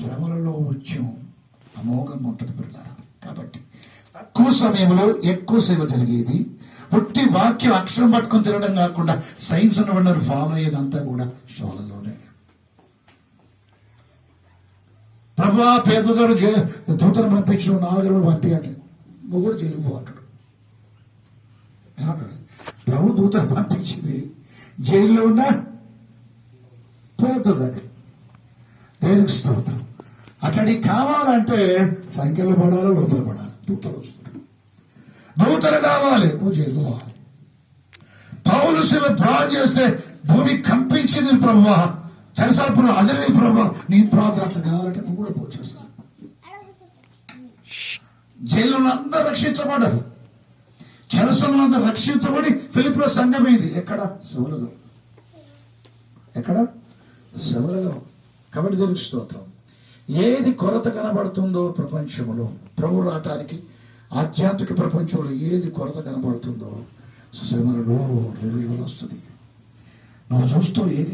శ్రమలలో వచ్చం అమోఘంగా ఉంటుంది పిల్లలు. కాబట్టి తక్కువ సమయంలో ఎక్కువ సేవ జరిగేది. పుట్టి వాక్యం అక్షరం పట్టుకొని తినడం కాకుండా సైన్స్ ఉన్నవారు ఫాలో అయ్యేదంతా కూడా శ్రమలలోనే. ప్రభా పేదలు గారు దూతను పంపించడం 4 రోజులు పంపించండి, మొగుడు జైలు పోతాడు. ప్రభు దూతను పంపించింది, జైల్లో ఉన్న పోతుంది. అది దేనికి స్తోత్రం. అట్లాంటి కావాలంటే సంఖ్యలు పడాలి, లోతులు పడాలి. దూతలు వస్తున్నాడు, దూతలు కావాలి, నువ్వు జైలు పోవాలి. పౌలుసులు ప్రార్థన చేస్తే భూమి కంపించింది. ప్రభు చెరసాపురం అదిరే ప్రభు, నీ ప్రార్థన అట్లా కావాలంటే నువ్వు కూడా పో. జైల్లో అందరూ రక్షించబడరు, చెరసలో అందరూ రక్షించబడి ఫిలిప్పులో సంఘమైంది. ఎక్కడ? శివులలో. ఎక్కడ? శివులలో. కాబట్టి దేవునికి స్తోత్రం. ఏది కొరత కనబడుతుందో ప్రపంచంలో, ప్రభు రావటానికి ఆధ్యాత్మిక ప్రపంచంలో ఏది కొరత కనబడుతుందో శ్రమలలో రిలీవల్ వస్తుంది. నువ్వు చూస్తూ ఏది